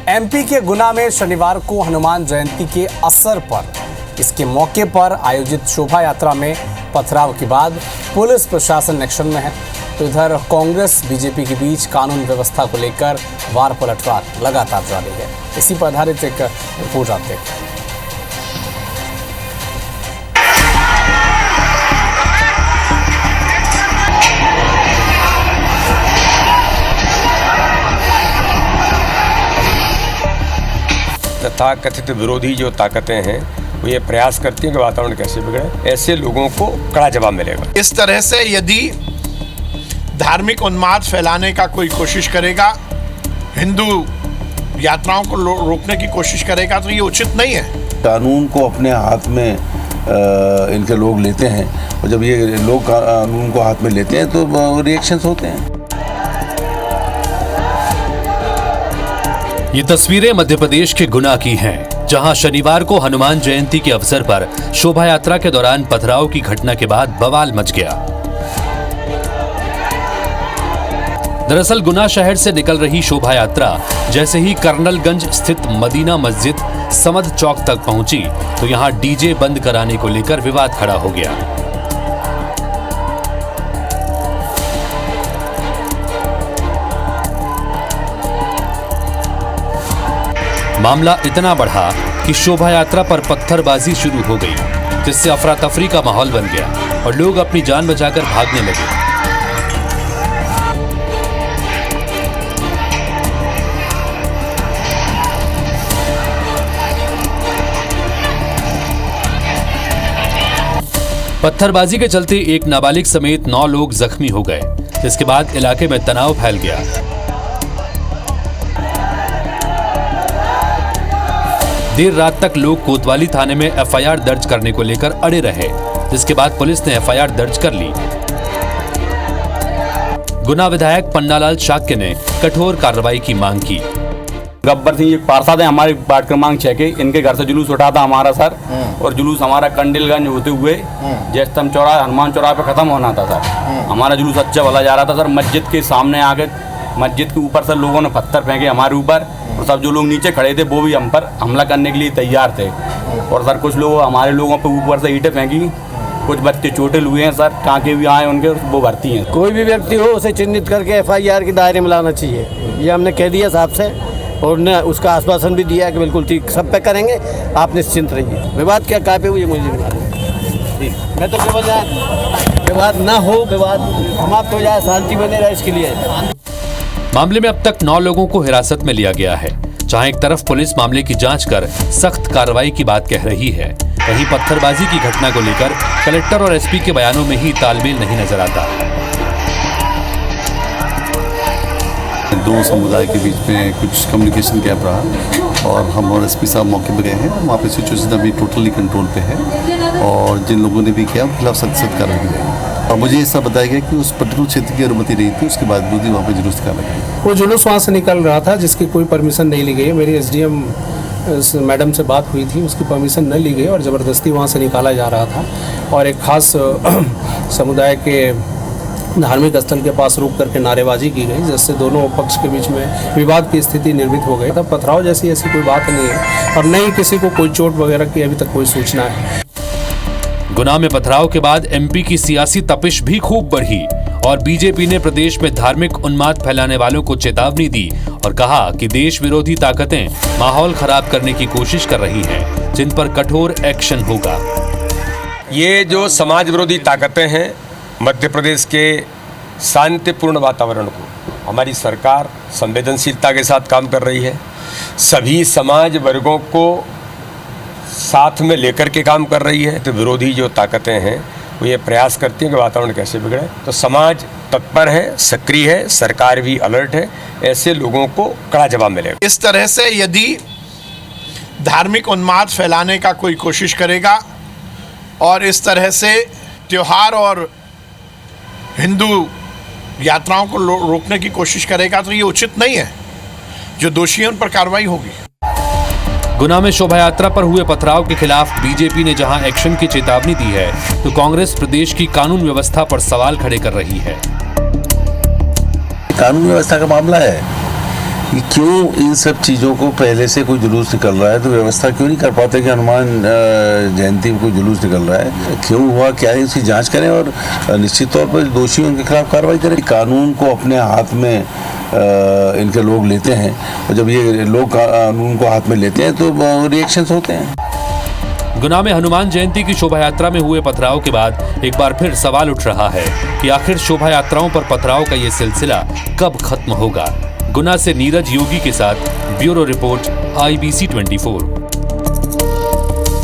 MP के गुना में शनिवार को हनुमान जयंती के अवसर पर इसके मौके पर आयोजित शोभा यात्रा में पथराव के बाद पुलिस प्रशासन एक्शन में है। तो इधर कांग्रेस बीजेपी के बीच कानून व्यवस्था को लेकर वार पलटवार लगातार जारी है। इसी पर आधारित एक रिपोर्ट आप देखें। तथा कथित विरोधी जो ताकतें हैं वो ये प्रयास करती हैं कि वातावरण कैसे बिगड़े, ऐसे लोगों को कड़ा जवाब मिलेगा। इस तरह से यदि धार्मिक उन्माद फैलाने का कोई कोशिश करेगा, हिंदू यात्राओं को रोकने की कोशिश करेगा, तो ये उचित नहीं है। कानून को अपने हाथ में इनके लोग लेते हैं और जब ये लोग कानून को हाथ में लेते हैं तो रिएक्शंस होते हैं। ये तस्वीरें मध्य प्रदेश के गुना की हैं, जहां शनिवार को हनुमान जयंती के अवसर पर शोभा यात्रा के दौरान पथराव की घटना के बाद बवाल मच गया। दरअसल गुना शहर से निकल रही शोभा यात्रा जैसे ही कर्नलगंज स्थित मदीना मस्जिद समद चौक तक पहुंची तो यहां डीजे बंद कराने को लेकर विवाद खड़ा हो गया। मामला इतना बढ़ा कि शोभा यात्रा पर पत्थरबाजी शुरू हो गई, जिससे अफरा तफरी का माहौल बन गया और लोग अपनी जान बचाकर भागने लगे। पत्थरबाजी के चलते एक नाबालिग समेत 9 लोग जख्मी हो गए, जिसके बाद इलाके में तनाव फैल गया। देर रात तक लोग कोतवाली थाने में एफआईआर दर्ज करने को लेकर अड़े रहे, जिसके बाद पुलिस ने एफआईआर दर्ज कर ली। गुना विधायक पन्नालाल शाक्य ने कठोर कार्रवाई की मांग की। गब्बर सिंह एक पार्षद है हमारे वार्ड क्रमांक 6 के, इनके घर से जुलूस उठा था हमारा सर, और जुलूस हमारा कंडिलगंज होते हुए जैस्तम चौराहे हनुमान चौराहे पे खत्म होना था सर। हमारा जुलूस अच्छा भला जा रहा था सर। मस्जिद के सामने आके मस्जिद के ऊपर से लोगों ने पत्थर फेंके हमारे ऊपर, और सब जो लोग नीचे खड़े थे वो भी हम पर हमला करने के लिए तैयार थे। और सर कुछ लोग हमारे लोगों पर ऊपर से ईंटें फेंकी, कुछ बच्चे चोटिल हुए हैं सर, टाँके भी आए उनके, वो भर्ती हैं। कोई भी व्यक्ति हो उसे चिन्हित करके एफआईआर के दायरे में लाना चाहिए, ये हमने कह दिया साहब से, और ने उसका आश्वासन भी दिया कि बिल्कुल ठीक सब पे करेंगे, आप निश्चिंत रहिए। विवाद क्या कहाँ पे हुई मुझे नहीं मालूम, मैं तो विवाद ना हो, विवाद समाप्त हो जाए, शांति बने रहे, इसके लिए। मामले में अब तक 9 लोगों को हिरासत में लिया गया है। जहां एक तरफ पुलिस मामले की जांच कर सख्त कार्रवाई की बात कह रही है, वहीं पत्थरबाजी की घटना को लेकर कलेक्टर और एसपी के बयानों में ही तालमेल नहीं नजर आता। दो समुदाय के बीच में कुछ कम्युनिकेशन गैप रहा और हम और एसपी साहब मौके पर गए हैं। वहाँ पे सिचुएशन अभी टोटली कंट्रोल पे है और जिन लोगों ने भी किया उनके खिलाफ सख्त कार्रवाई की जाएगी। और मुझे ऐसा बताया गया कि उस पर्टिकुलर क्षेत्र की अनुमति नहीं थी, उसके बावजूद भी वहाँ पे जुलूस निकाला गया। वो जुलूस वहाँ से निकल रहा था जिसकी कोई परमिशन नहीं ली गई है। मेरी एसडीएम मैडम से बात हुई थी, उसकी परमिशन नहीं ली गई और ज़बरदस्ती वहाँ से निकाला जा रहा था। और एक खास समुदाय के धार्मिक स्थल के पास रुक करके नारेबाजी की गई, जिससे दोनों पक्ष के बीच में विवाद की स्थिति निर्मित हो गई। तब पथराव जैसी ऐसी कोई बात नहीं है और न ही किसी को कोई चोट वगैरह की अभी तक कोई सूचना है। गुना में पथराव के बाद एमपी की सियासी तपिश भी खूब बढ़ी और बीजेपी ने प्रदेश में धार्मिक उन्माद फैलाने वालों को चेतावनी दी और कहा कि देश विरोधी ताकतें माहौल खराब करने की कोशिश कर रही हैं, जिन पर कठोर एक्शन होगा। ये जो समाज विरोधी ताकतें हैं, मध्य प्रदेश के शांतिपूर्ण वातावरण को हमारी सरकार संवेदनशीलता के साथ काम कर रही है। सभी समाज वर्गों को साथ में लेकर के काम कर रही है। तो विरोधी जो ताकतें हैं वो ये प्रयास करती हैं कि वातावरण कैसे बिगड़े। तो समाज तत्पर है, सक्रिय है, सरकार भी अलर्ट है, ऐसे लोगों को कड़ा जवाब मिलेगा। इस तरह से यदि धार्मिक उन्माद फैलाने का कोई कोशिश करेगा और इस तरह से त्योहार और हिंदू यात्राओं को रोकने की कोशिश करेगा, तो ये उचित नहीं है। जो दोषी हैं उन पर कार्रवाई होगी। गुना में शोभा यात्रा पर हुए पथराव के खिलाफ बीजेपी ने जहां एक्शन की चेतावनी दी है, तो कांग्रेस प्रदेश की कानून व्यवस्था पर सवाल खड़े कर रही है। कानून व्यवस्था का मामला है, कि क्यों इन सब चीज़ों को पहले से कोई जुलूस निकल रहा है तो व्यवस्था क्यों नहीं कर पाते कि हनुमान जयंती में कोई जुलूस निकल रहा है, क्यों हुआ, क्या है, उसकी जांच करें और निश्चित तौर पर दोषी उनके खिलाफ कार्रवाई करें। कानून को अपने हाथ में इनके लोग लेते हैं और जब ये लोग कानून को हाथ में लेते हैं तो रिएक्शंस होते हैं। गुना में हनुमान जयंती की शोभा यात्रा में हुए पथराव के बाद एक बार फिर सवाल उठ रहा है कि आखिर शोभा यात्राओं पर पथराव का ये सिलसिला कब खत्म होगा। गुना से नीरज योगी के साथ ब्यूरो रिपोर्ट IBC 24।